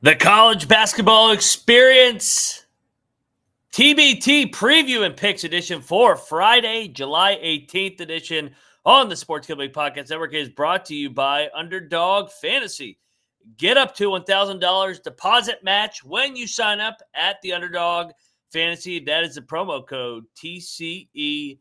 The college basketball experience TBT preview and picks edition for Friday, July 18th edition on the Sports Gambling Podcast Network is brought to you by Underdog Fantasy. Get up to $1,000 deposit match when you sign up at the Underdog Fantasy. That is the promo code TCESGPN.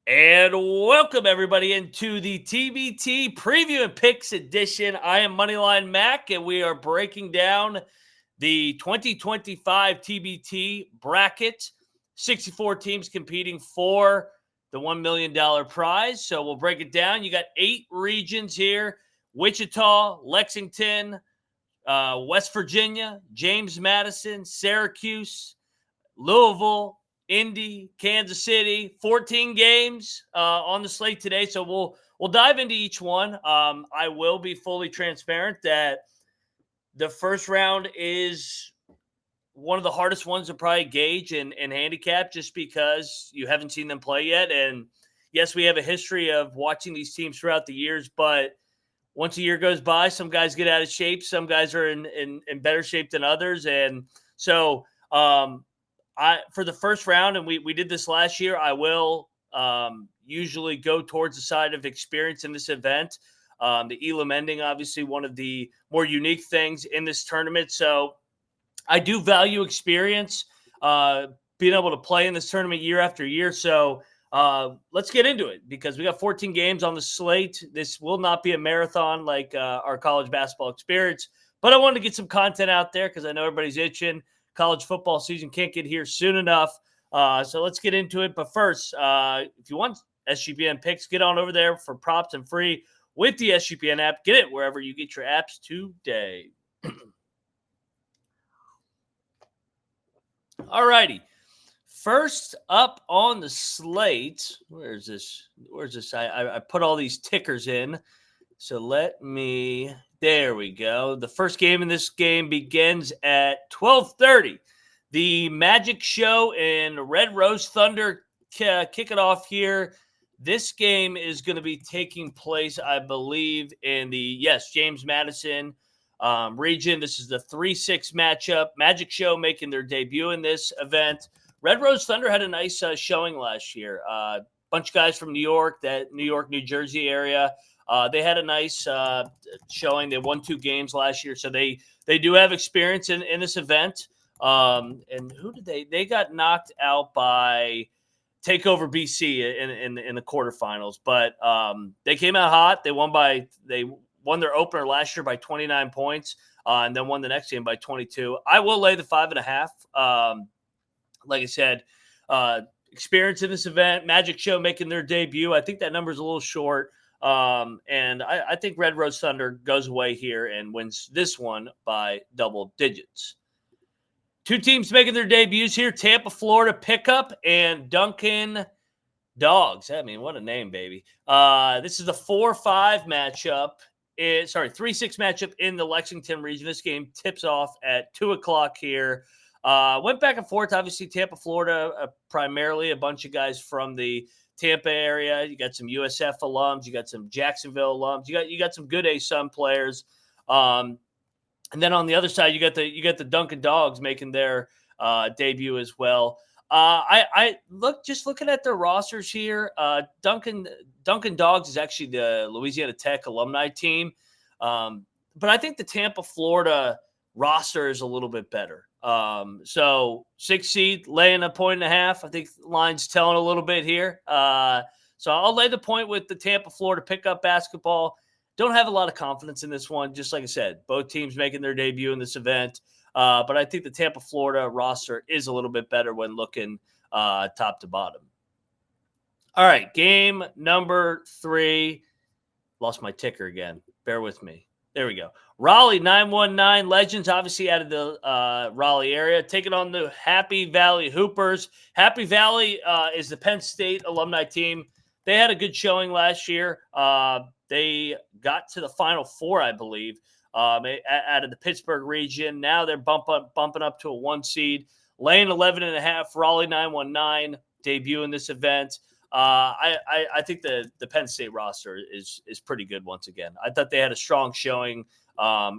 And welcome everybody into the TBT preview and picks edition. I am Moneyline Mac, and we are breaking down the 2025 TBT bracket. 64 teams competing for the $1 million prize. So we'll break it down. You got 8 regions here: Wichita, Lexington, West Virginia, James Madison, Syracuse, Louisville, Indy, Kansas City. 14 games on the slate today, so we'll dive into each one. I will be fully transparent that the first round is one of the hardest ones to probably gauge and handicap, just because you haven't seen them play yet. And yes, we have a history of watching these teams throughout the years, but once a year goes by, some guys get out of shape, some guys are in better shape than others, and so for the first round, and we did this last year, I will usually go towards the side of experience in this event. The Elam ending, obviously, one of the more unique things in this tournament. So I do value experience, being able to play in this tournament year after year. So let's get into it, because we got 14 games on the slate. This will not be a marathon like our college basketball experience, but I wanted to get some content out there because I know everybody's itching. College football season can't get here soon enough. So let's get into it. But first, if you want SGPN picks, get on over there for props and free with the SGPN app. Get it wherever you get your apps today. All righty. First up on the slate, where's this? I put all these tickers in. So there we go. The first game in this game begins at 12:30. The Magic Show and Red Rose Thunder kick it off here. This game is going to be taking place, I believe, in the, James Madison region. This is the 3-6 matchup. Magic Show making their debut in this event. Red Rose Thunder had a nice showing last year. Bunch of guys from New York, New Jersey area. They had a nice showing. They won 2 games last year, so they do have experience in this event. And who did they got knocked out by Takeover BC in the quarterfinals, but they came out hot. They won their opener last year by 29 points, and then won the next game by 22. I will lay the 5.5. Like I said, experience in this event. Magic Show making their debut. I think that number is a little short. And I think Red Rose Thunder goes away here and wins this one by double digits. 2 teams making their debuts here: Tampa, Florida pickup, and Duncan Dogs. I mean, what a name, baby. This is the 4-5 matchup. 3-6 matchup in the Lexington region. This game tips off at 2:00 here. Went back and forth. Obviously, Tampa, Florida, primarily a bunch of guys from the Tampa area. You got some USF alums. You got some Jacksonville alums. You got some good ASUN players. And then on the other side, you got the Duncan Dogs making their debut as well. I looking at their rosters here. Duncan Dogs is actually the Louisiana Tech alumni team, but I think the Tampa, Florida roster is a little bit better. So 6 seed, laying 1.5. I think the line's telling a little bit here. So I'll lay the point with the Tampa, Florida pickup basketball. Don't have a lot of confidence in this one. Just like I said, both teams making their debut in this event. But I think the Tampa, Florida roster is a little bit better when looking top to bottom. All right, game number 3. Lost my ticker again. Bear with me. There we go. Raleigh 919 Legends, obviously out of the Raleigh area, taking on the Happy Valley Hoopers. Happy Valley is the Penn State alumni team. They had a good showing last year. They got to the Final Four, I believe, out of the Pittsburgh region. Now they're bumping up to a 1 seed. laying 11.5. Raleigh 919 debut in this event. I think the Penn State roster is pretty good once again. I thought they had a strong showing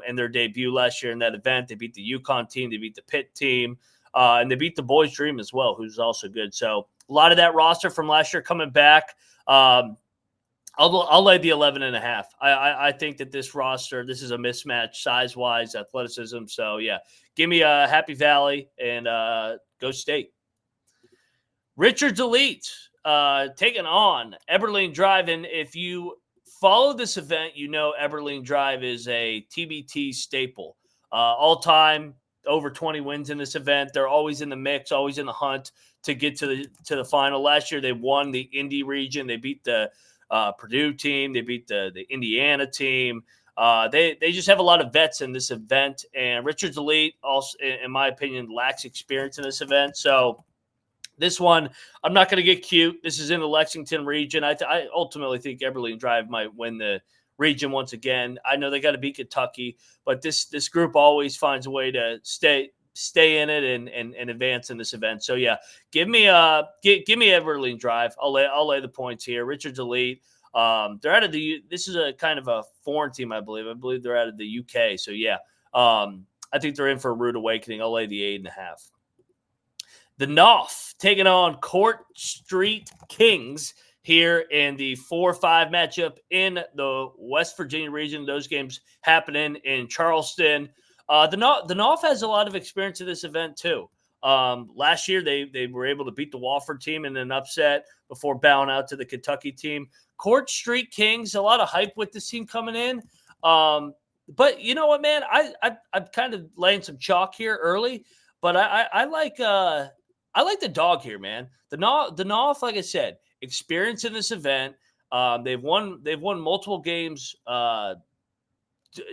in their debut last year in that event. They beat the UConn team, they beat the Pitt team, and they beat the Boys Dream as well, who's also good. So a lot of that roster from last year coming back. I'll lay the 11.5. I think that this roster, this is a mismatch size-wise, athleticism. So, yeah, give me a Happy Valley and go State. Richards Elite taking on Eberlein Drive. And if you follow this event, you know Eberlein Drive is a TBT staple. All-time, over 20 wins in this event. They're always in the mix, always in the hunt to get to the final. Last year, they won the Indy region. They beat the Purdue team. They beat the Indiana team. They just have a lot of vets in this event. And Richards Elite, also, in my opinion, lacks experience in this event. So this one, I'm not going to get cute. This is in the Lexington region. I ultimately think Eberlein Drive might win the region once again. I know they got to beat Kentucky, but this group always finds a way to stay in it and advance in this event. So yeah, give me Eberlein Drive. I'll lay the points here. Richards Elite. They're out of this is a kind of a foreign team, I believe. I believe they're out of the UK. So yeah, I think they're in for a rude awakening. I'll lay the 8.5. The Knopf taking on Court Street Kings here in the 4-5 matchup in the West Virginia region. Those games happening in Charleston. The Knopf has a lot of experience in this event too. Last year, they were able to beat the Wofford team in an upset before bowing out to the Kentucky team. Court Street Kings, a lot of hype with this team coming in. But you know what, man? I'm kind of laying some chalk here early, but I like the dog here, man. The Knopf, like I said, experience in this event. They've won multiple games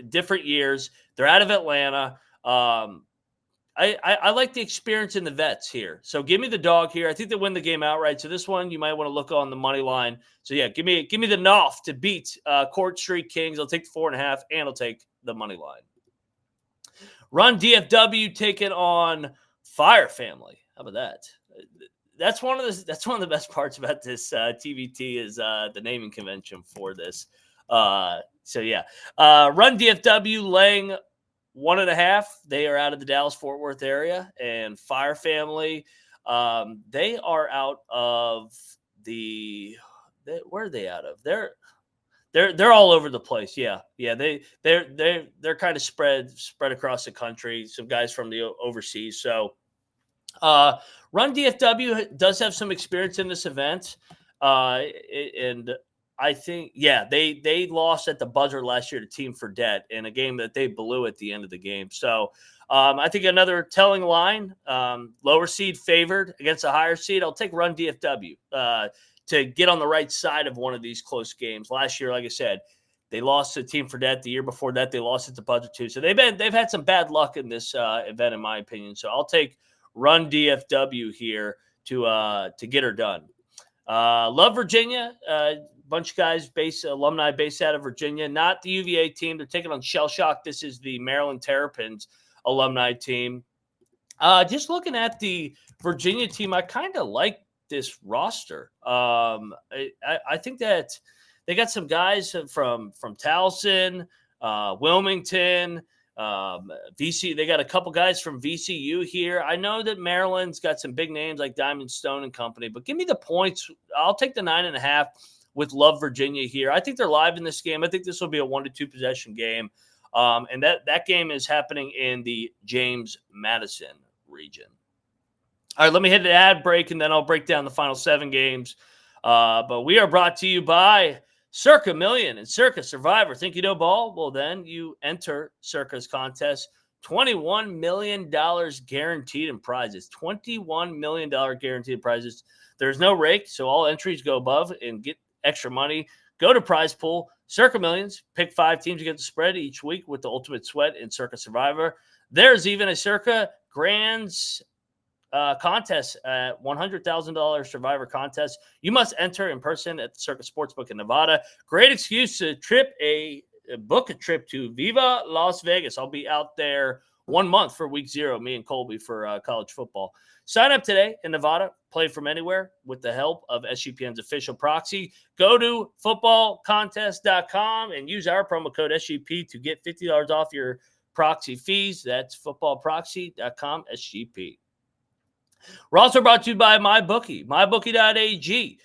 different years. They're out of Atlanta. I like the experience in the vets here. So give me the dog here. I think they win the game outright. So this one you might want to look on the money line. So yeah, give me the Knopf to beat Court Street Kings. I'll take the 4.5 and I'll take the money line. Run DFW taking on Fire Family. How about that? That's one of the best parts about this TBT is the naming convention for this. So yeah, Run DFW laying 1.5. They are out of the Dallas-Fort Worth area, and Fire Family, they are out of where are they out of? They're all over the place. Yeah. They're kind of spread across the country. Some guys from the overseas. So, Run DFW does have some experience in this event, and I think, yeah, they lost at the buzzer last year to Team Fredette in a game that they blew at the end of the game. So I think another telling line, lower seed favored against a higher seed. I'll take Run DFW to get on the right side of one of these close games. Last year, like I said, they lost to Team Fredette. The year before that, they lost at the buzzer too. So they've had some bad luck in this event, in my opinion. So I'll take Run DFW here to get her done. Love Virginia. Bunch of guys alumni based out of Virginia, not the UVA team. They're taking on Shell Shock. This is the Maryland Terrapins alumni team. Just looking at the Virginia team, I kind of like this roster. I think that they got some guys from Towson, Wilmington, VC. They got a couple guys from VCU here. I know that Maryland's got some big names like Diamond Stone and company, but give me the points. I'll take the 9.5 with Love Virginia here. I think they're live in this game. I think this will be a 1 to 2 possession game. And that game is happening in the James Madison region. All right, let me hit an ad break, and then I'll break down the final 7 games. But we are brought to you by Circa Million and Circa Survivor. Think you know ball? Well, then you enter Circa's contest. $21 million guaranteed in prizes. $21 million guaranteed in prizes. There's no rake, so all entries go above and get extra money. Go to Prize Pool, Circa Millions. Pick 5 teams to get the spread each week with the Ultimate Sweat in Circa Survivor. There's even a Circa Grands contest at $100,000 Survivor contest. You must enter in person at the Circa Sportsbook in Nevada. Great excuse to book a trip to Viva Las Vegas. I'll be out there 1 month for week 0, me and Colby for college football. Sign up today in Nevada, play from anywhere with the help of SGPN's official proxy. Go to footballcontest.com and use our promo code SGP to get $50 off your proxy fees. That's footballproxy.com, SGP. We're also brought to you by MyBookie, mybookie.ag.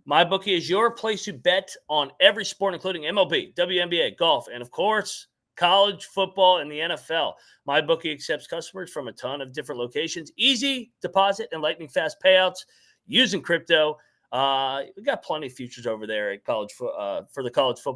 MyBookie is your place to bet on every sport, including MLB, WNBA, golf, and of course, college football and the NFL. MyBookie accepts customers from a ton of different locations. Easy deposit and lightning fast payouts using crypto. We got plenty of futures over there at college for the college football